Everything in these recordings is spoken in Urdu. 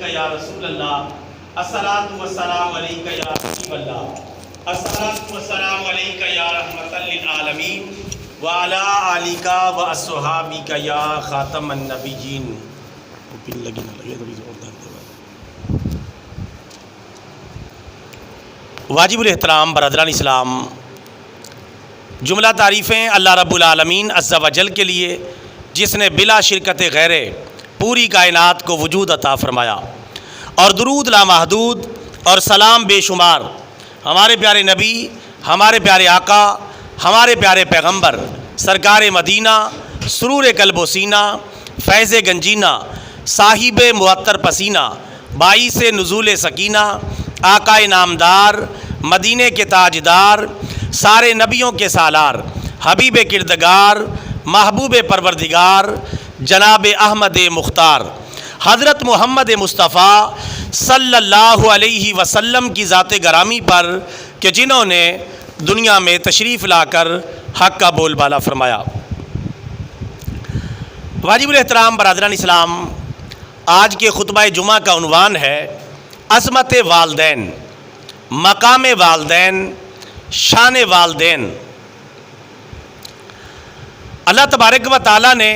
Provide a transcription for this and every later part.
علیک یا رسول اللہ، الصلاۃ والسلام علیک یا حبیب اللہ، الصلاۃ والسلام علیک یا رحمۃ للعالمین وعلی آلک و اصحابک یا خاتم النبیین۔ واجب الاحترام برادران اسلام، جملہ تعریفیں اللہ رب العالمین عز و جل کے لیے جس نے بلا شرکت غیر پوری کائنات کو وجود عطا فرمایا، اور درود لامحدود اور سلام بے شمار ہمارے پیارے نبی، ہمارے پیارے آقا، ہمارے پیارے پیغمبر سرکار مدینہ، سرور قلب و سینہ، فیض گنجینہ، صاحب معطر پسینہ، باعث نزول سکینہ، آقا نامدار، مدینے کے تاجدار، سارے نبیوں کے سالار، حبیب کردگار، محبوب پروردگار، جناب احمد مختار، حضرت محمد مصطفیٰ صلی اللہ علیہ وسلم کی ذات گرامی پر کہ جنہوں نے دنیا میں تشریف لا کر حق کا بول بالا فرمایا۔ واجب الاحترام برادران اسلام، آج کے خطبہ جمعہ کا عنوان ہے عظمت والدین، مقام والدین، شان والدین۔ اللہ تبارک و تعالیٰ نے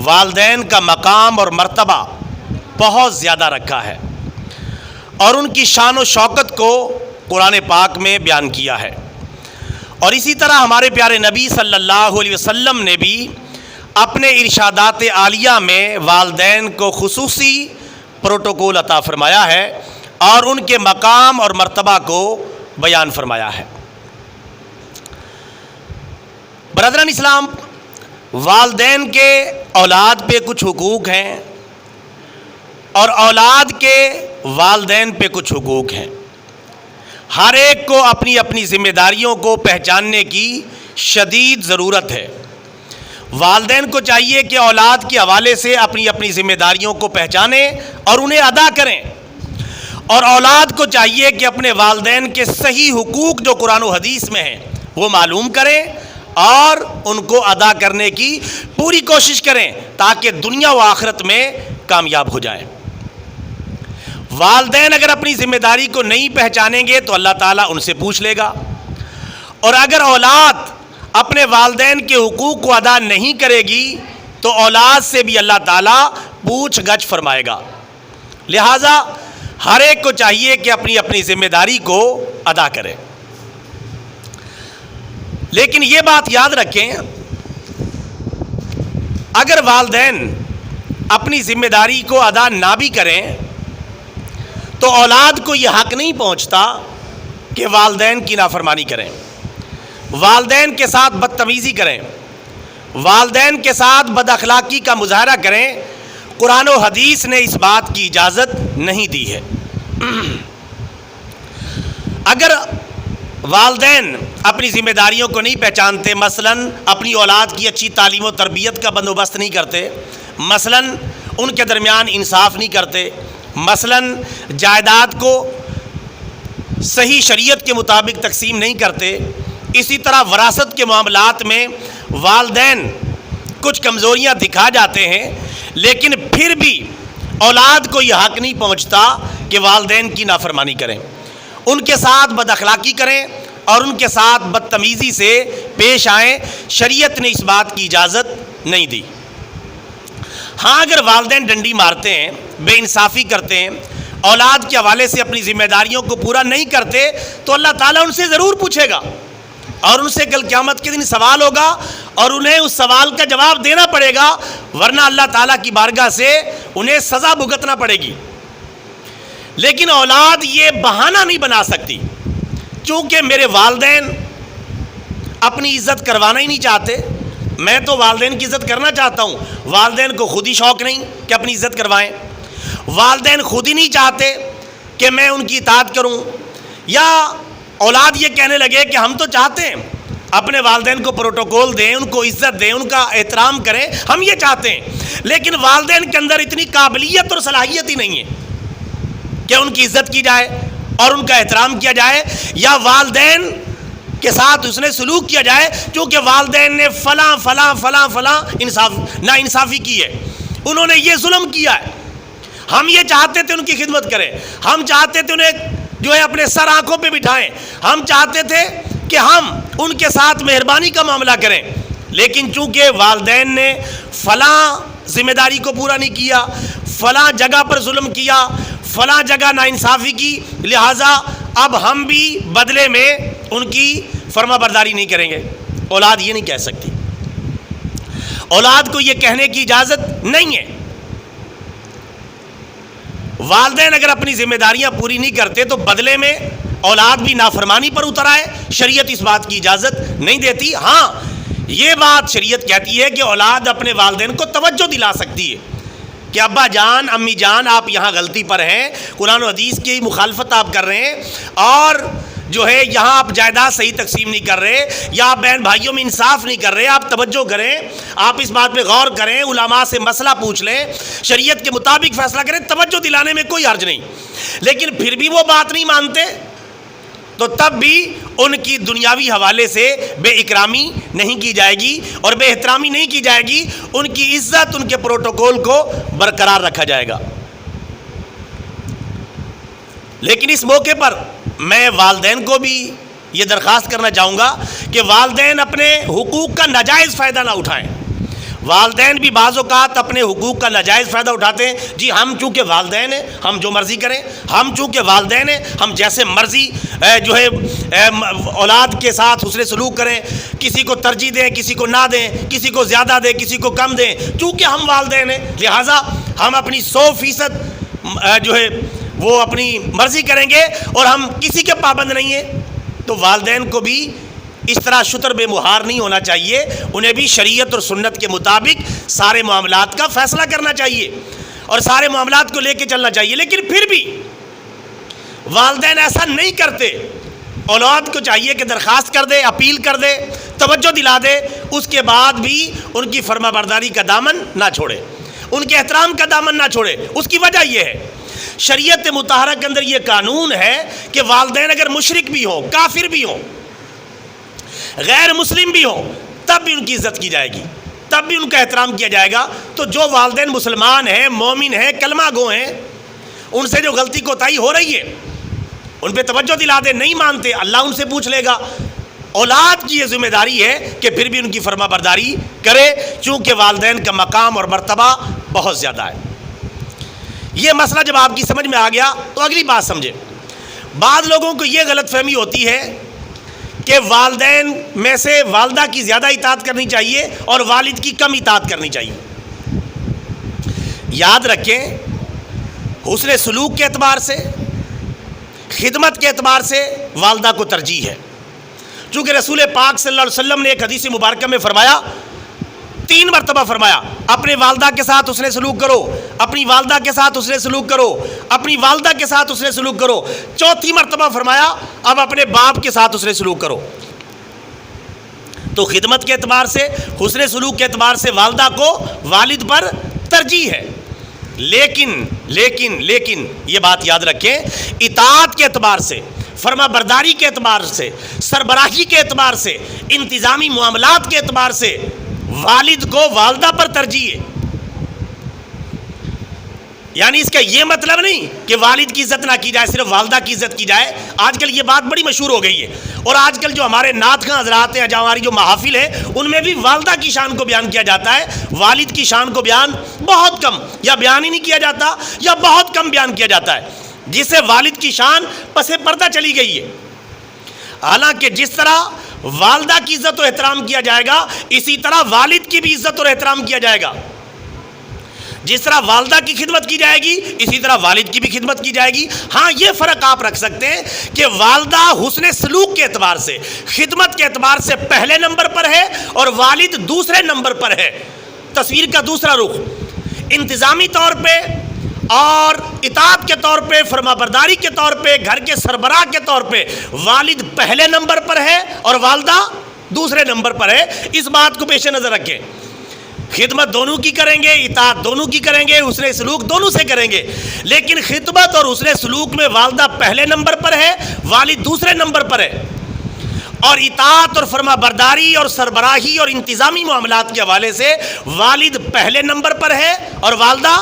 والدین کا مقام اور مرتبہ بہت زیادہ رکھا ہے، اور ان کی شان و شوکت کو قرآن پاک میں بیان کیا ہے، اور اسی طرح ہمارے پیارے نبی صلی اللہ علیہ وسلم نے بھی اپنے ارشادات عالیہ میں والدین کو خصوصی پروٹوکول عطا فرمایا ہے اور ان کے مقام اور مرتبہ کو بیان فرمایا ہے۔ برادران اسلام، والدین کے اولاد پہ کچھ حقوق ہیں اور اولاد کے والدین پہ کچھ حقوق ہیں۔ ہر ایک کو اپنی اپنی ذمہ داریوں کو پہچاننے کی شدید ضرورت ہے۔ والدین کو چاہیے کہ اولاد کے حوالے سے اپنی اپنی ذمہ داریوں کو پہچانیں اور انہیں ادا کریں، اور اولاد کو چاہیے کہ اپنے والدین کے صحیح حقوق جو قرآن و حدیث میں ہیں وہ معلوم کریں اور ان کو ادا کرنے کی پوری کوشش کریں تاکہ دنیا و آخرت میں کامیاب ہو جائیں۔ والدین اگر اپنی ذمہ داری کو نہیں پہچانیں گے تو اللہ تعالیٰ ان سے پوچھ لے گا، اور اگر اولاد اپنے والدین کے حقوق کو ادا نہیں کرے گی تو اولاد سے بھی اللہ تعالیٰ پوچھ گچھ فرمائے گا۔ لہٰذا ہر ایک کو چاہیے کہ اپنی اپنی ذمہ داری کو ادا کرے۔ لیکن یہ بات یاد رکھیں، اگر والدین اپنی ذمہ داری کو ادا نہ بھی کریں تو اولاد کو یہ حق نہیں پہنچتا کہ والدین کی نافرمانی کریں، والدین کے ساتھ بدتمیزی کریں، والدین کے ساتھ بد اخلاقی کا مظاہرہ کریں۔ قرآن و حدیث نے اس بات کی اجازت نہیں دی ہے۔ اگر والدین اپنی ذمہ داریوں کو نہیں پہچانتے، مثلاً اپنی اولاد کی اچھی تعلیم و تربیت کا بندوبست نہیں کرتے، مثلاً ان کے درمیان انصاف نہیں کرتے، مثلاً جائیداد کو صحیح شریعت کے مطابق تقسیم نہیں کرتے، اسی طرح وراثت کے معاملات میں والدین کچھ کمزوریاں دکھا جاتے ہیں، لیکن پھر بھی اولاد کو یہ حق نہیں پہنچتا کہ والدین کی نافرمانی کریں، ان کے ساتھ بد اخلاقی کریں اور ان کے ساتھ بدتمیزی سے پیش آئیں۔ شریعت نے اس بات کی اجازت نہیں دی۔ ہاں، اگر والدین ڈنڈی مارتے ہیں، بے انصافی کرتے ہیں، اولاد کے حوالے سے اپنی ذمہ داریوں کو پورا نہیں کرتے تو اللہ تعالیٰ ان سے ضرور پوچھے گا، اور ان سے کل قیامت کے دن سوال ہوگا اور انہیں اس سوال کا جواب دینا پڑے گا، ورنہ اللہ تعالیٰ کی بارگاہ سے انہیں سزا بھگتنا پڑے گی۔ لیکن اولاد یہ بہانہ نہیں بنا سکتی، چونکہ میرے والدین اپنی عزت کروانا ہی نہیں چاہتے، میں تو والدین کی عزت کرنا چاہتا ہوں، والدین کو خود ہی شوق نہیں کہ اپنی عزت کروائیں، والدین خود ہی نہیں چاہتے کہ میں ان کی اطاعت کروں، یا اولاد یہ کہنے لگے کہ ہم تو چاہتے ہیں اپنے والدین کو پروٹوکول دیں، ان کو عزت دیں، ان کا احترام کریں، ہم یہ چاہتے ہیں، لیکن والدین کے اندر اتنی قابلیت اور صلاحیت ہی نہیں ہے کہ ان کی عزت کی جائے اور ان کا احترام کیا جائے، یا والدین کے ساتھ اس نے سلوک کیا جائے کیونکہ والدین نے فلاں فلاں فلاں فلاں نا انصافی کی ہے، انہوں نے یہ ظلم کیا ہے۔ ہم یہ چاہتے تھے ان کی خدمت کریں, ہم چاہتے تھے انہیں جو ہے اپنے سر آنکھوں پہ بٹھائیں, ہم چاہتے تھے کہ ہم ان کے ساتھ مہربانی کا معاملہ کریں, لیکن چونکہ والدین نے فلاں ذمہ داری کو پورا نہیں کیا, فلاں جگہ پر ظلم کیا, فلاں جگہ ناانصافی کی, لہٰذا اب ہم بھی بدلے میں ان کی فرما برداری نہیں کریں گے. اولاد یہ نہیں کہہ سکتی, اولاد کو یہ کہنے کی اجازت نہیں ہے. والدین اگر اپنی ذمہ داریاں پوری نہیں کرتے تو بدلے میں اولاد بھی نافرمانی پر اتر آئے, شریعت اس بات کی اجازت نہیں دیتی. ہاں یہ بات شریعت کہتی ہے کہ اولاد اپنے والدین کو توجہ دلا سکتی ہے کہ ابا جان, امی جان, آپ یہاں غلطی پر ہیں, قرآن و حدیث کی مخالفت آپ کر رہے ہیں, اور جو ہے یہاں آپ جائیداد صحیح تقسیم نہیں کر رہے, یا آپ بہن بھائیوں میں انصاف نہیں کر رہے, آپ توجہ کریں, آپ اس بات پہ غور کریں, علماء سے مسئلہ پوچھ لیں, شریعت کے مطابق فیصلہ کریں. توجہ دلانے میں کوئی حرج نہیں. لیکن پھر بھی وہ بات نہیں مانتے تو تب بھی ان کی دنیاوی حوالے سے بے اکرامی نہیں کی جائے گی اور بے احترامی نہیں کی جائے گی, ان کی عزت, ان کے پروٹوکول کو برقرار رکھا جائے گا. لیکن اس موقع پر میں والدین کو بھی یہ درخواست کرنا چاہوں گا کہ والدین اپنے حقوق کا ناجائز فائدہ نہ اٹھائیں. والدین بھی بعض اوقات اپنے حقوق کا ناجائز فائدہ اٹھاتے ہیں. جی ہم چونکہ والدین ہیں ہم جو مرضی کریں, ہم چونکہ والدین ہیں ہم جیسے مرضی جو ہے اولاد کے ساتھ حسن سلوک کریں, کسی کو ترجیح دیں, کسی کو نہ دیں, کسی کو زیادہ دیں, کسی کو کم دیں. چونکہ ہم والدین ہیں لہٰذا ہم اپنی 100% جو ہے وہ اپنی مرضی کریں گے اور ہم کسی کے پابند نہیں ہیں. تو والدین کو بھی اس طرح شتر بے مہار نہیں ہونا چاہیے, انہیں بھی شریعت اور سنت کے مطابق سارے معاملات کا فیصلہ کرنا چاہیے اور سارے معاملات کو لے کے چلنا چاہیے. لیکن پھر بھی والدین ایسا نہیں کرتے. اولاد کو چاہیے کہ درخواست کر دے, اپیل کر دے, توجہ دلا دے, اس کے بعد بھی ان کی فرما برداری کا دامن نہ چھوڑے, ان کے احترام کا دامن نہ چھوڑے. اس کی وجہ یہ ہے شریعت مطہرہ کے اندر یہ قانون ہے کہ والدین اگر مشرک بھی ہوں, کافر بھی ہوں, غیر مسلم بھی ہوں, تب بھی ان کی عزت کی جائے گی, تب بھی ان کا احترام کیا جائے گا. تو جو والدین مسلمان ہیں, مومن ہیں, کلمہ گو ہیں, ان سے جو غلطی کوتاہی ہو رہی ہے ان پہ توجہ دلا دے. نہیں مانتے اللہ ان سے پوچھ لے گا. اولاد کی یہ ذمہ داری ہے کہ پھر بھی ان کی فرما برداری کرے, چونکہ والدین کا مقام اور مرتبہ بہت زیادہ ہے. یہ مسئلہ جب آپ کی سمجھ میں آ گیا تو اگلی بات سمجھے. بعض لوگوں کو یہ غلط فہمی ہوتی ہے کہ والدین میں سے والدہ کی زیادہ اطاعت کرنی چاہیے اور والد کی کم اطاعت کرنی چاہیے. یاد رکھیں حسن سلوک کے اعتبار سے, خدمت کے اعتبار سے والدہ کو ترجیح ہے. چونکہ رسول پاک صلی اللہ علیہ وسلم نے ایک حدیث مبارکہ میں فرمایا, 3 مرتبہ فرمایا, اپنے والدہ کے ساتھ حسن سلوک کرو, اپنی والدہ کے ساتھ حسن سلوک کرو, اپنی والدہ کے ساتھ حسن سلوک کرو. 4تھی مرتبہ فرمایا اب اپنے باپ کے ساتھ حسن سلوک کرو. تو خدمت کے اعتبار سے, حسن سلوک کے اعتبار سے والدہ کو والد پر ترجیح ہے. لیکن لیکن لیکن یہ بات یاد رکھیں, اطاعت کے اعتبار سے, فرما برداری کے اعتبار سے, سربراہی کے اعتبار سے, انتظامی معاملات کے اعتبار سے والد کو والدہ پر ترجیح ہے. یعنی اس کا یہ مطلب نہیں کہ والد کی عزت نہ کی جائے, صرف والدہ کی عزت کی جائے. آج کل یہ بات بڑی مشہور ہو گئی ہے, اور آج کل جو ہمارے نعت خواں حضرات ہیں, ہماری جو محافل ہیں, ان میں بھی والدہ کی شان کو بیان کیا جاتا ہے, والد کی شان کو بیان بہت کم, یا بیان ہی نہیں کیا جاتا یا بہت کم بیان کیا جاتا ہے, جس سے والد کی شان پس پردہ چلی گئی ہے. حالانکہ جس طرح والدہ کی عزت و احترام کیا جائے گا, اسی طرح والد کی بھی عزت اور احترام کیا جائے گا. جس طرح والدہ کی خدمت کی جائے گی اسی طرح والد کی بھی خدمت کی جائے گی. ہاں یہ فرق آپ رکھ سکتے ہیں کہ والدہ حسن سلوک کے اعتبار سے, خدمت کے اعتبار سے پہلے نمبر پر ہے اور والد دوسرے نمبر پر ہے. تصویر کا دوسرا رخ, انتظامی طور پہ اور اطاعت کے طور پہ, فرما برداری کے طور پہ, گھر کے سربراہ کے طور پہ والد پہلے نمبر پر ہے اور والدہ دوسرے نمبر پر ہے. اس بات کو پیش نظر رکھیں. خدمت دونوں کی کریں گے, اطاعت دونوں کی کریں گے, حسن سلوک دونوں سے کریں گے, لیکن خدمت اور حسن سلوک میں والدہ پہلے نمبر پر ہے, والد دوسرے نمبر پر ہے. اور اطاعت اور فرما برداری اور سربراہی اور انتظامی معاملات کے حوالے سے والد پہلے نمبر پر ہے اور والدہ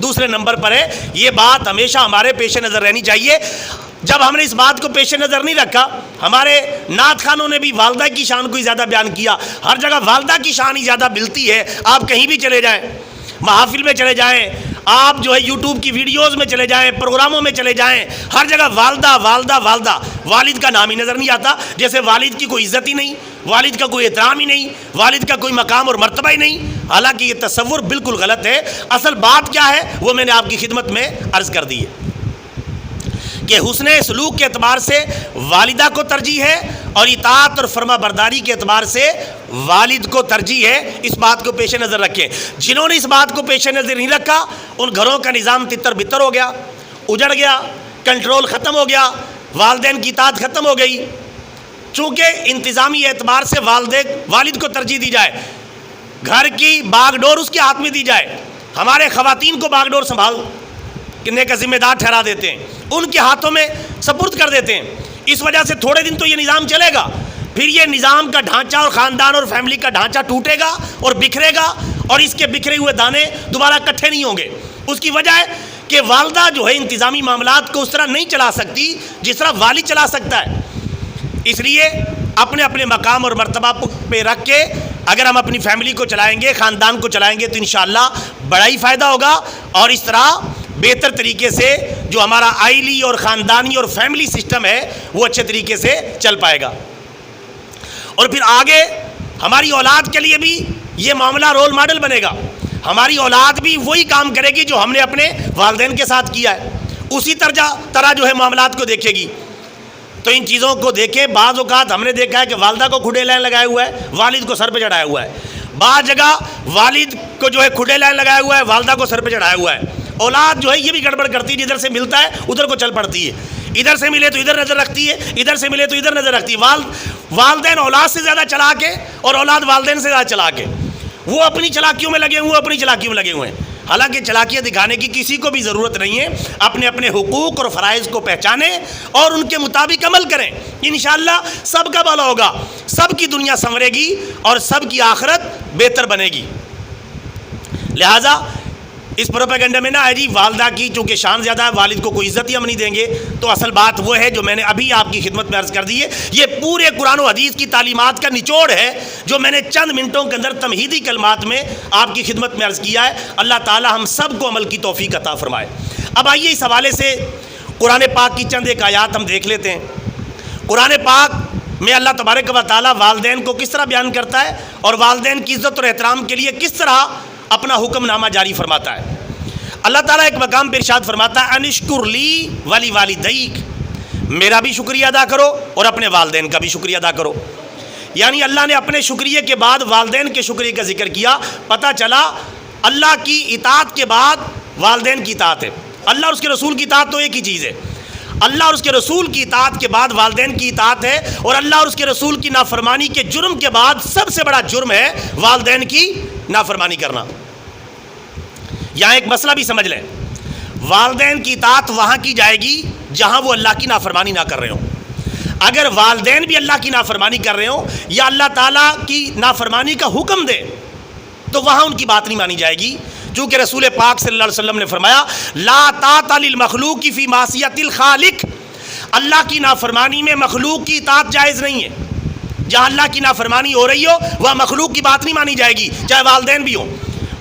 دوسرے نمبر پر ہے. یہ بات ہمیشہ ہمارے پیش نظر رہنی چاہیے. جب ہم نے اس بات کو پیش نظر نہیں رکھا, ہمارے نعت خانوں نے بھی والدہ کی شان کو ہی زیادہ بیان کیا. ہر جگہ والدہ کی شان ہی زیادہ ملتی ہے. آپ کہیں بھی چلے جائیں, محافل میں چلے جائیں, آپ جو ہے یوٹیوب کی ویڈیوز میں چلے جائیں, پروگراموں میں چلے جائیں, ہر جگہ والدہ والدہ والدہ, والد کا نام ہی نظر نہیں آتا. جیسے والد کی کوئی عزت ہی نہیں, والد کا کوئی احترام ہی نہیں, والد کا کوئی مقام اور مرتبہ ہی نہیں. حالانکہ یہ تصور بالکل غلط ہے. اصل بات کیا ہے وہ میں نے آپ کی خدمت میں عرض کر دی ہے کہ حسن سلوک کے اعتبار سے والدہ کو ترجیح ہے اور اطاعت اور فرما برداری کے اعتبار سے والد کو ترجیح ہے. اس بات کو پیش نظر رکھیں. جنہوں نے اس بات کو پیش نظر نہیں رکھا ان گھروں کا نظام تتر بتر ہو گیا, اجڑ گیا, کنٹرول ختم ہو گیا, والدین کی اطاعت ختم ہو گئی. چونکہ انتظامی اعتبار سے والد کو ترجیح دی جائے, گھر کی باغ ڈور اس کے ہاتھ میں دی جائے. ہمارے خواتین کو باغ ڈور سنبھالنے کا ذمہ دار ٹھہرا دیتے ہیں, ان کے ہاتھوں میں سپرد کر دیتے ہیں. اس وجہ سے تھوڑے دن تو یہ نظام چلے گا, پھر یہ نظام کا ڈھانچہ اور خاندان اور فیملی کا ڈھانچہ ٹوٹے گا اور بکھرے گا, اور اس کے بکھرے ہوئے دانے دوبارہ اکٹھے نہیں ہوں گے. اس کی وجہ ہے کہ والدہ جو ہے انتظامی معاملات کو اس طرح نہیں چلا سکتی جس طرح والد چلا سکتا ہے. اس لیے اپنے اپنے مقام اور مرتبہ پہ رکھ کے اگر ہم اپنی فیملی کو چلائیں گے, خاندان کو چلائیں گے, تو انشاءاللہ بڑا ہی فائدہ ہوگا, اور اس طرح بہتر طریقے سے جو ہمارا آئلی اور خاندانی اور فیملی سسٹم ہے وہ اچھے طریقے سے چل پائے گا. اور پھر آگے ہماری اولاد کے لیے بھی یہ معاملہ رول ماڈل بنے گا. ہماری اولاد بھی وہی کام کرے گی جو ہم نے اپنے والدین کے ساتھ کیا ہے, اسی طرح جو ہے معاملات کو دیکھے گی. تو ان چیزوں کو دیکھیں. بعض اوقات ہم نے دیکھا ہے کہ والدہ کو کھڈے لائن لگایا ہوا ہے, والد کو سر پہ چڑھایا ہوا ہے. بعض جگہ والد کو جو ہے کھڈے لائن لگایا ہوا ہے, والدہ کو سر پہ چڑھایا ہوا ہے. اولاد جو ہے یہ بھی گڑبڑ کرتی ہے, جدھر سے ملتا ہے ادھر کو چل پڑتی ہے, ادھر سے ملے تو ادھر نظر رکھتی ہے, ادھر سے ملے تو ادھر نظر رکھتی ہے. والدین اولاد سے زیادہ چلا کے اور اولاد والدین سے زیادہ چلا کے, وہ اپنی چلاکیوں میں لگے ہوئے ہیں. حالانکہ چلاکیاں دکھانے کی کسی کو بھی ضرورت نہیں ہے. اپنے اپنے حقوق اور فرائض کو پہچانیں اور ان کے مطابق عمل کریں. انشاءاللہ سب کا بھلا ہوگا, سب کی دنیا سنورے گی اور سب کی آخرت بہتر بنے گی. لہٰذا اس پروپیگنڈے میں نہ ہے جی والدہ کی چونکہ شان زیادہ ہے, والد کو کوئی عزت ہی ہم نہیں دیں گے. تو اصل بات وہ ہے جو میں نے ابھی آپ کی خدمت میں عرض کر دی ہے. یہ پورے قرآن و حدیث کی تعلیمات کا نچوڑ ہے جو میں نے چند منٹوں کے اندر تمہیدی کلمات میں آپ کی خدمت میں عرض کیا ہے. اللہ تعالی ہم سب کو عمل کی توفیق عطا فرمائے. اب آئیے اس حوالے سے قرآن پاک کی چند ایک آیات ہم دیکھ لیتے ہیں. قرآن پاک میں اللہ تبارک و تعالی والدین کو کس طرح بیان کرتا ہے اور والدین کی عزت اور احترام کے لیے کس طرح اپنا حکم نامہ جاری فرماتا ہے. اللہ تعالیٰ ایک مقام پہ ارشاد فرماتا ہے انشکر لی ولی والدیک, میرا بھی شکریہ ادا کرو اور اپنے والدین کا بھی شکریہ ادا کرو. یعنی اللہ نے اپنے شکریہ کے بعد والدین کے شکریہ کا ذکر کیا. پتہ چلا اللہ کی اطاعت کے بعد والدین کی اطاعت ہے. اللہ اور اس کے رسول کی اطاعت تو ایک ہی چیز ہے. اللہ اور اس کے رسول کی اطاعت کے بعد والدین کی اطاعت ہے, اور اللہ اور اس کے رسول کی نافرمانی کے جرم کے بعد سب سے بڑا جرم ہے والدین کی نافرمانی کرنا. یہاں ایک مسئلہ بھی سمجھ لیں, والدین کی اطاعت وہاں کی جائے گی جہاں وہ اللہ کی نافرمانی نہ کر رہے ہوں. اگر والدین بھی اللہ کی نافرمانی کر رہے ہوں یا اللہ تعالیٰ کی نافرمانی کا حکم دے تو وہاں ان کی بات نہیں مانی جائے گی. چونکہ رسول پاک صلی اللہ علیہ وسلم نے فرمایا لا طاعۃ للمخلوق فی معصیۃ الخالق, اللہ کی نافرمانی میں مخلوق کی اطاعت جائز نہیں ہے. جہاں اللہ کی نافرمانی ہو رہی ہو وہاں مخلوق کی بات نہیں مانی جائے گی, چاہے والدین بھی ہوں.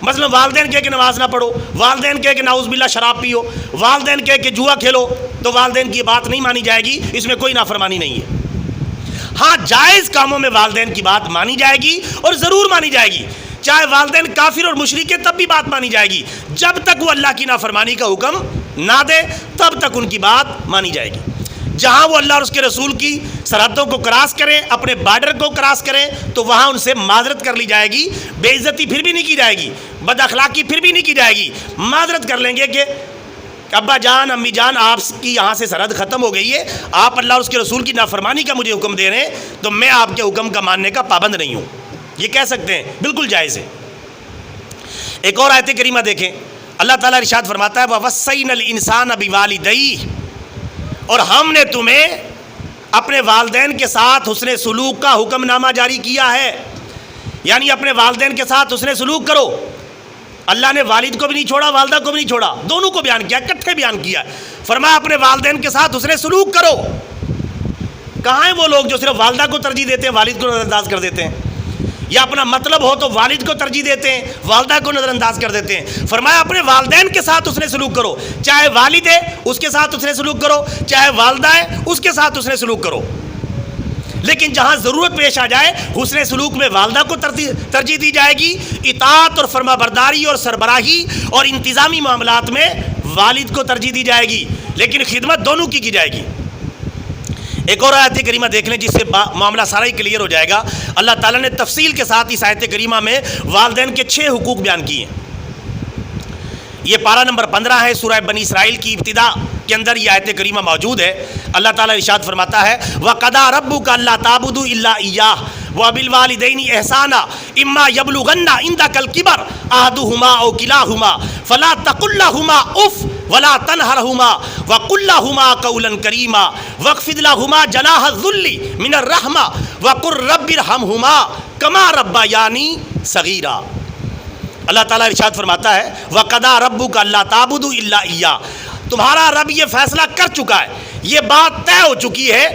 مثلا والدین کہے کہ نماز نہ پڑھو, والدین کہے کہ نعوذ باللہ شراب پیو, والدین کہے کہ جوا کھیلو, تو والدین کی بات نہیں مانی جائے گی. اس میں کوئی نافرمانی نہیں ہے. ہاں جائز کاموں میں والدین کی بات مانی جائے گی اور ضرور مانی جائے گی. چاہے والدین کافر اور مشرک ہیں تب بھی بات مانی جائے گی. جب تک وہ اللہ کی نافرمانی کا حکم نہ دے تب تک ان کی بات مانی جائے گی. جہاں وہ اللہ اور اس کے رسول کی سرحدوں کو کراس کریں, اپنے بارڈر کو کراس کریں, تو وہاں ان سے معذرت کر لی جائے گی. بے عزتی پھر بھی نہیں کی جائے گی, بد اخلاقی پھر بھی نہیں کی جائے گی. معذرت کر لیں گے کہ ابا جان امی جان آپ کی یہاں سے سرحد ختم ہو گئی ہے, آپ اللہ اور اس کے رسول کی نافرمانی کا مجھے حکم دے رہے ہیں, تو میں آپ کے حکم کا ماننے کا پابند نہیں ہوں. یہ کہہ سکتے ہیں, بالکل جائز ہے. ایک اور آیت کریمہ دیکھیں, اللہ تعالیٰ ارشاد فرماتا ہے وَوَصَّيْنَا الْإِنسَانَ بِوَالِدَيْهِ, اور ہم نے تمہیں اپنے والدین کے ساتھ حسن سلوک کا حکم نامہ جاری کیا ہے. یعنی اپنے والدین کے ساتھ حسن سلوک کرو. اللہ نے والد کو بھی نہیں چھوڑا، والدہ کو بھی نہیں چھوڑا، دونوں کو بیان کیا، اکٹھے بیان کیا۔ فرمایا اپنے والدین کے ساتھ حسن سلوک کرو۔ کہاں ہیں وہ لوگ جو صرف والدہ کو ترجیح دیتے ہیں، والد کو نظر انداز کر دیتے ہیں، یا اپنا مطلب ہو تو والد کو ترجیح دیتے ہیں، والدہ کو نظر انداز کر دیتے ہیں۔ فرمایا اپنے والدین کے ساتھ حسن سلوک کرو، چاہے والد ہے اس کے ساتھ حسن سلوک کرو، چاہے والدہ ہے اس کے ساتھ حسن سلوک کرو، لیکن جہاں ضرورت پیش آ جائے حسن سلوک میں والدہ کو ترجیح دی جائے گی، اطاعت اور فرما برداری اور سربراہی اور انتظامی معاملات میں والد کو ترجیح دی جائے گی، لیکن خدمت دونوں کی جائے گی۔ ایک اور آیت کریمہ دیکھ لیں جس سے معاملہ سارا ہی کلیئر ہو جائے گا۔ اللہ تعالیٰ نے تفصیل کے ساتھ اس آیت کریمہ میں والدین کے 6 حقوق بیان کیے ہیں۔ یہ پارہ نمبر 15 ہے، سورہ بنی اسرائیل کی ابتدا کے اندر یہ آیت کریمہ موجود ہے۔ اللہ تعالیٰ ارشاد فرماتا ہے وَقَضَىٰ رَبُّكَ أَلَّا تَعْبُدُوا إِلَّا إِيَّاهُ وَبِالْوَالِدَيْنِ إِحْسَانًا إِمَّا يَبْلُغَنَّ عِندَكَ الْكِبَرَ أَحَدُهُمَا أَوْ كِلَاهُمَا فَلَا تَقُل لَّهُمَا أُفٍّ وَلَا تَنْهَرْهُمَا وَقُل لَّهُمَا قَوْلًا كَرِيمًا وَاخْفِضْ لَهُمَا جَنَاحَ الذُّلِّ مِنَ الرَّحْمَةِ وَقُل رَّبِّ ارْحَمْهُمَا كَمَا رَبَّيَانِي صَغِيرًا۔ اللہ تعالیٰ ارشاد فرماتا ہے وَقَضَىٰ رَبُّكَ أَلَّا تَعْبُدُوا إِلَّا إِيَّاهُ، تمہارا رب یہ فیصلہ کر چکا ہے، یہ بات طے ہو چکی ہے،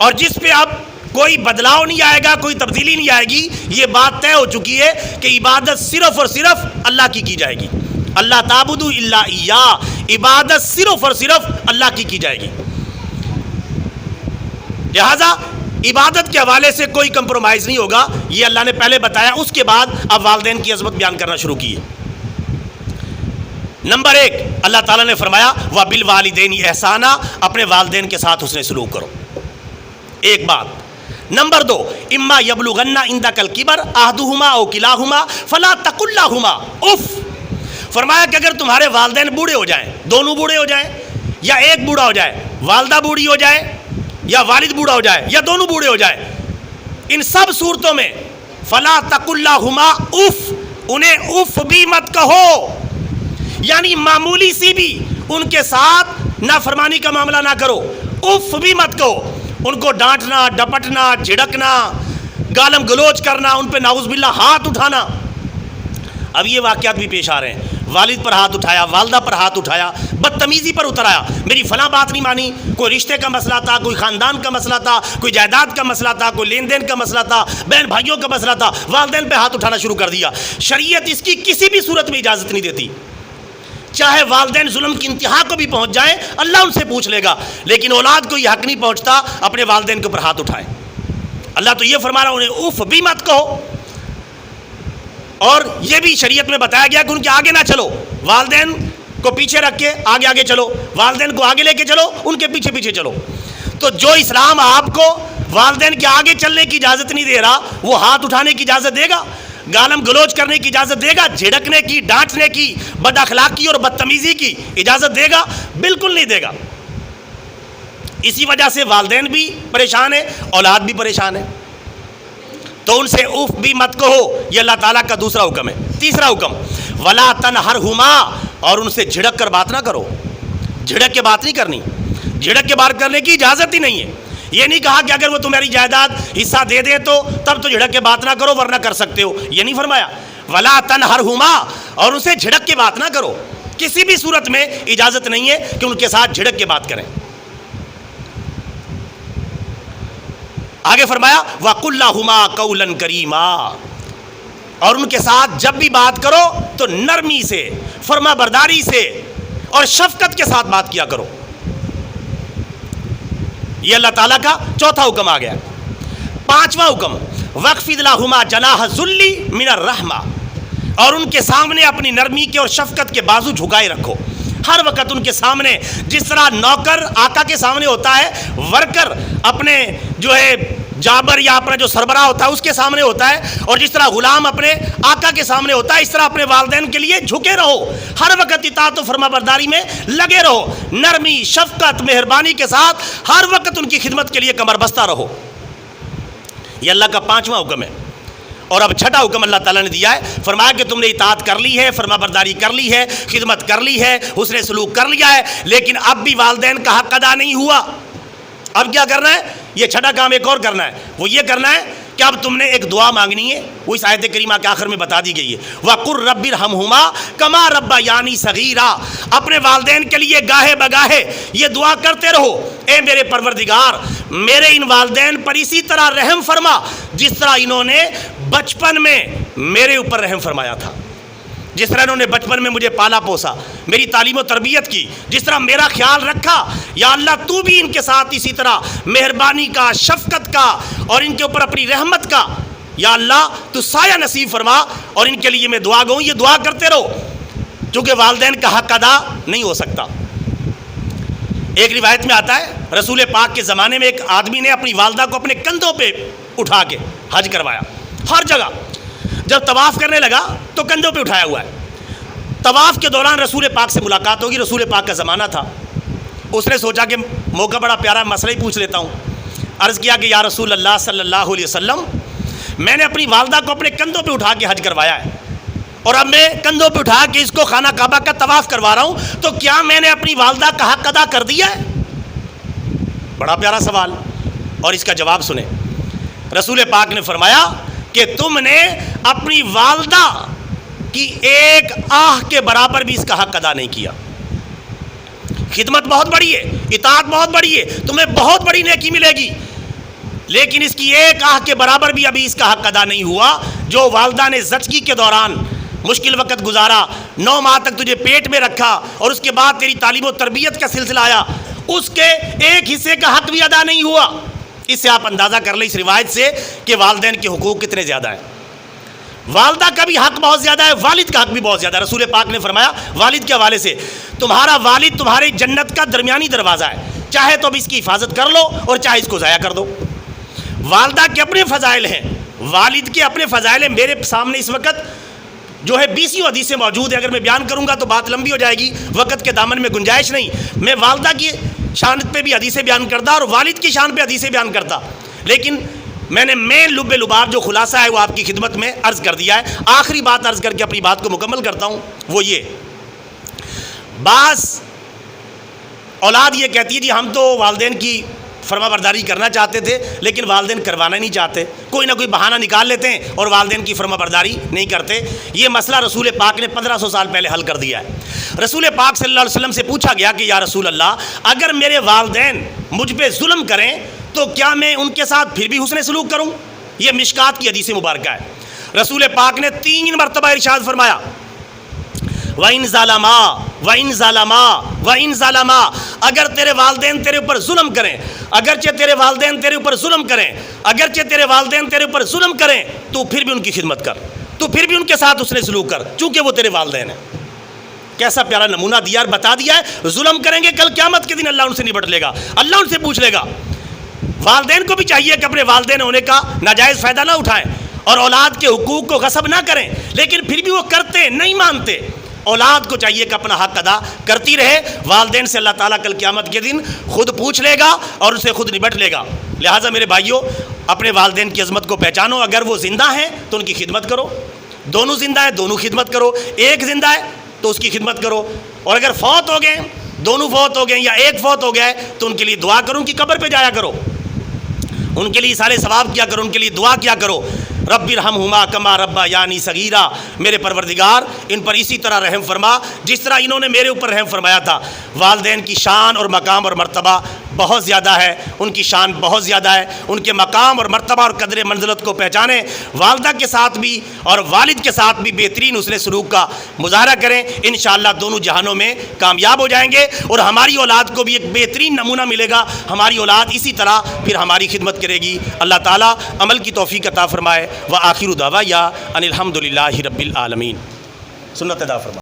اور جس پہ اب کوئی بدلاؤ نہیں آئے گا، کوئی تبدیلی نہیں آئے گی۔ یہ بات طے ہو چکی ہے کہ عبادت صرف اور صرف اللہ کی جائے گی۔ اللہ تعبدوا الا ایاہ، عبادت صرف اور صرف اللہ کی جائے گی۔ لہذا عبادت کے حوالے سے کوئی کمپرومائز نہیں ہوگا، یہ اللہ نے پہلے بتایا۔ اس کے بعد اب والدین کی عظمت بیان کرنا شروع کی ہے۔ نمبر 1 اللہ تعالیٰ نے فرمایا وَبِالْوَالِدَيْنِ إِحْسَانًا، اپنے والدین کے ساتھ حسن سلوک کرو، ایک بات۔ نمبر 2 إِمَّا يَبْلُغَنَّ عِندَكَ الْكِبَرَ أَحَدُهُمَا أَوْ كِلَاهُمَا فَلَا تَقُل لَّهُمَا أُفٍّ، فرمایا کہ اگر تمہارے والدین بوڑھے ہو جائیں، دونوں بوڑھے ہو جائیں، یا ایک بوڑھا ہو جائے، والدہ بوڑھی ہو جائے یا والد بوڑھا ہو جائے یا دونوں بوڑھے ہو جائے، ان سب صورتوں میں فَلَا تَقُل لَّهُمَا أُفٍّ، انہیں اف بھی مت کہو، یعنی معمولی سی بھی ان کے ساتھ نافرمانی کا معاملہ نہ کرو، اف بھی مت کہو، ان کو ڈانٹنا، ڈپٹنا، جھڑکنا، گالم گلوچ کرنا، ان پہ نعوذ باللہ ہاتھ اٹھانا۔ اب یہ واقعات بھی پیش آ رہے ہیں، والد پر ہاتھ اٹھایا، والدہ پر ہاتھ اٹھایا، بدتمیزی پر اتر آیا، میری فلاں بات نہیں مانی، کوئی رشتے کا مسئلہ تھا، کوئی خاندان کا مسئلہ تھا، کوئی جائیداد کا مسئلہ تھا، کوئی لین دین کا مسئلہ تھا، بہن بھائیوں کا مسئلہ تھا، والدین پہ ہاتھ اٹھانا شروع کر دیا۔ شریعت اس کی کسی بھی صورت میں اجازت نہیں دیتی، چاہے والدین ظلم کی انتہا کو بھی پہنچ جائیں، اللہ ان سے پوچھ لے گا، لیکن اولاد کو یہ حق نہیں پہنچتا اپنے والدین کے اوپر ہاتھ اٹھائے۔ اللہ تو یہ فرما رہا انہیں اف بھی مت کہو، اور یہ بھی شریعت میں بتایا گیا کہ ان کے آگے نہ چلو، والدین کو پیچھے رکھ کے آگے آگے چلو، والدین کو آگے لے کے چلو، ان کے پیچھے پیچھے چلو۔ تو جو اسلام آپ کو والدین کے آگے چلنے کی اجازت نہیں دے رہا، وہ ہاتھ اٹھانے کی اجازت دے گا، گالم گلوچ کرنے کی اجازت دے گا، جھڑکنے کی، ڈانٹنے کی، بد اخلاقی اور بدتمیزی کی اجازت دے گا؟ بالکل نہیں دے گا۔ اسی وجہ سے والدین بھی پریشان ہیں، اولاد بھی پریشان ہے، تو ان سے اف بھی مت کہو، یہ اللہ تعالیٰ کا دوسرا حکم ہے۔ تیسرا حکم ولا تنہرہما، اور ان سے جھڑک کر بات نہ کرو، جھڑک کے بات نہیں کرنی، جھڑک کے بات کرنے کی اجازت ہی نہیں ہے۔ یہ نہیں کہا کہ اگر وہ تمہاری جائیداد حصہ دے دے تو تب تو جھڑک کے بات نہ کرو ورنہ کر سکتے ہو، یہ نہیں فرمایا۔ ولا تنہرہما، اور ان سے جھڑک کے بات نہ کرو، کسی بھی صورت میں اجازت نہیں ہے کہ ان کے ساتھ جھڑک کے بات کریں۔ آگے فرمایا وَقُل لَّهُمَا قَوْلًا كَرِيمًا، اور ان کے ساتھ جب بھی بات کرو تو نرمی سے، فرما برداری سے اور شفقت کے ساتھ بات کیا کرو۔ یہ اللہ تعالیٰ کا چوتھا حکم آ گیا۔ پانچواں حکم وَاخْفِضْ لَهُمَا جَنَاحَ الذُّلِّ مِنَ الرَّحْمَةِ، اور ان کے سامنے اپنی نرمی کے اور شفقت کے بازو جھکائے رکھو۔ ہر وقت ان کے سامنے، جس طرح نوکر آقا کے سامنے ہوتا ہے، ورکر اپنے جو ہے جابر یا اپنا جو سربراہ ہوتا ہے اس کے سامنے ہوتا ہے، اور جس طرح غلام اپنے آقا کے سامنے ہوتا ہے، اس طرح اپنے والدین کے لیے جھکے رہو، ہر وقت اطاعت و فرما برداری میں لگے رہو، نرمی، شفقت، مہربانی کے ساتھ ہر وقت ان کی خدمت کے لیے کمر بستہ رہو۔ یہ اللہ کا پانچواں حکم ہے۔ اور اب چھٹا حکم اللہ تعالیٰ نے دیا ہے، فرمایا کہ تم نے اطاعت کر لی ہے، فرما برداری کر لی ہے، خدمت کر لی ہے، حسن سلوک کر لیا ہے، لیکن اب بھی والدین کا حق ادا نہیں ہوا۔ اب کیا کرنا ہے؟ یہ چھٹا کام ایک اور کرنا ہے، وہ یہ کرنا ہے کہ اب تم نے ایک دعا مانگنی ہے، وہ اس آیت کریمہ کے آخر میں بتا دی گئی ہے، وَقُلْ رَبِّ ارْحَمْهُمَا كَمَا رَبَّيَانِي صَغِيرًا۔ اپنے والدین کے لیے گاہے بگاہے یہ دعا کرتے رہو، اے میرے پروردگار میرے ان والدین پر اسی طرح رحم فرما جس طرح انہوں نے بچپن میں میرے اوپر رحم فرمایا تھا، جس طرح انہوں نے بچپن میں مجھے پالا پوسا، میری تعلیم و تربیت کی، جس طرح میرا خیال رکھا، یا اللہ تو بھی ان کے ساتھ اسی طرح مہربانی کا، شفقت کا اور ان کے اوپر اپنی رحمت کا یا اللہ تو سایہ نصیب فرما۔ اور ان کے لیے میں دعا گوں، یہ دعا کرتے رہو، چونکہ والدین کا حق ادا نہیں ہو سکتا۔ ایک روایت میں آتا ہے رسول پاک کے زمانے میں ایک آدمی نے اپنی والدہ کو اپنے کندھوں پہ اٹھا کے حج کروایا، ہر جگہ۔ جب طواف کرنے لگا تو کندھوں پہ اٹھایا ہوا ہے۔ طواف کے دوران رسول پاک سے ملاقات ہوگی، رسول پاک کا زمانہ تھا، اس نے سوچا کہ موقع بڑا پیارا، مسئلہ ہی پوچھ لیتا ہوں۔ عرض کیا کہ یا رسول اللہ صلی اللہ علیہ وسلم، میں نے اپنی والدہ کو اپنے کندھوں پہ اٹھا کے حج کروایا ہے، اور اب میں کندھوں پہ اٹھا کے اس کو خانہ کعبہ کا طواف کروا رہا ہوں، تو کیا میں نے اپنی والدہ کا حق ادا کر دیا ہے؟ بڑا پیارا سوال، اور اس کا جواب سنیں۔ رسول پاک نے فرمایا کہ تم نے اپنی والدہ کی ایک آہ کے برابر بھی اس کا حق ادا نہیں کیا۔ خدمت بہت بڑی ہے، اطاعت بہت بڑی ہے، تمہیں بہت بڑی نیکی ملے گی، لیکن اس کی ایک آہ کے برابر بھی ابھی اس کا حق ادا نہیں ہوا جو والدہ نے زچگی کے دوران مشکل وقت گزارا، 9 ماہ تک تجھے پیٹ میں رکھا، اور اس کے بعد تیری تعلیم و تربیت کا سلسلہ آیا، اس کے ایک حصے کا حق بھی ادا نہیں ہوا۔ اس سے آپ اندازہ کر لیں اس روایت سے کہ والدین کے حقوق کتنے زیادہ ہیں۔ والدہ کا بھی حق بہت زیادہ ہے، والد کا حق بھی بہت زیادہ ہے۔ رسول پاک نے فرمایا والد کے حوالے سے، تمہارا والد تمہارے جنت کا درمیانی دروازہ ہے، چاہے تو اب اس کی حفاظت کر لو اور چاہے اس کو ضائع کر دو۔ والدہ کے اپنے فضائل ہیں، والد کے اپنے فضائل ہیں۔ میرے سامنے اس وقت جو ہے 20 حدیثیں موجود ہیں، اگر میں بیان کروں گا تو بات لمبی ہو جائے گی، وقت کے دامن میں گنجائش نہیں۔ میں والدہ کی شان پہ بھی حدیثیں بیان کرتا اور والد کی شان پہ حدیثیں بیان کرتا، لیکن میں نے مین لب لباب جو خلاصہ ہے وہ آپ کی خدمت میں عرض کر دیا ہے۔ آخری بات عرض کر کے اپنی بات کو مکمل کرتا ہوں، وہ یہ، بعض اولاد یہ کہتی ہے جی ہم تو والدین کی فرما برداری کرنا چاہتے تھے لیکن والدین کروانا نہیں چاہتے، کوئی نہ کوئی بہانہ نکال لیتے ہیں اور والدین کی فرما برداری نہیں کرتے۔ یہ مسئلہ رسول پاک نے 1500 سال پہلے حل کر دیا ہے۔ رسول پاک صلی اللہ علیہ وسلم سے پوچھا گیا کہ یا رسول اللہ، اگر میرے والدین مجھ پہ ظلم کریں تو کیا میں ان کے ساتھ پھر بھی حسن سلوک کروں؟ یہ مشکات کی حدیث مبارکہ ہے۔ رسول پاک نے 3 مرتبہ ارشاد فرمایا وَإِن ظَلَمَا وَإِن ظَلَمَا وَإِن ظَلَمَا، اگر تیرے والدین تیرے اوپر ظلم کریں، اگرچہ تیرے والدین تیرے اوپر ظلم کریں، اگرچہ تیرے والدین تیرے اوپر ظلم کریں، تو پھر بھی ان کی خدمت کر، تو پھر بھی ان کے ساتھ حسن سلوک کر، چونکہ وہ تیرے والدین ہیں۔ کیسا پیارا نمونہ دیا اور بتا دیا ہے، ظلم کریں گے کل قیامت کے دن اللہ ان سے نبٹ لے گا، اللہ ان سے پوچھ لے گا۔ والدین کو بھی چاہیے کہ اپنے والدین ہونے کا ناجائز فائدہ نہ اٹھائیں اور اولاد کے حقوق کو غصب نہ کریں، لیکن پھر بھی وہ کرتے نہیں مانتے۔ اولاد کو چاہیے کہ اپنا حق ادا کرتی رہے، والدین سے اللہ تعالیٰ کل قیامت کے دن خود پوچھ لے گا اور اسے خود نبٹ لے گا۔ لہٰذا میرے بھائیوں، اپنے والدین کی عظمت کو پہچانو، اگر وہ زندہ ہیں تو ان کی خدمت کرو، دونوں زندہ ہیں دونوں خدمت کرو، ایک زندہ ہے تو اس کی خدمت کرو، اور اگر فوت ہو گئے، دونوں فوت ہو گئے یا ایک فوت ہو گیا ہے تو ان کے لیے دعا کرو، ان کی قبر پہ جایا کرو، ان کے لیے سارے ثواب کیا کرو، ان کے لیے دعا کیا کرو، رب ارحمہما کما ربیانی صغیرا، میرے پروردگار ان پر اسی طرح رحم فرما جس طرح انہوں نے میرے اوپر رحم فرمایا تھا۔ والدین کی شان اور مقام اور مرتبہ بہت زیادہ ہے، ان کی شان بہت زیادہ ہے، ان کے مقام اور مرتبہ اور قدر منزلت کو پہچانیں، والدہ کے ساتھ بھی اور والد کے ساتھ بھی بہترین حسن سلوک کا مظاہرہ کریں، انشاءاللہ دونوں جہانوں میں کامیاب ہو جائیں گے، اور ہماری اولاد کو بھی ایک بہترین نمونہ ملے گا، ہماری اولاد اسی طرح پھر ہماری خدمت کرے گی۔ اللہ تعالیٰ عمل کی توفیق عطا فرمائے۔ وآخر دعوایا ان الحمد للہ رب العالمین۔ سنت ادا فرمائے۔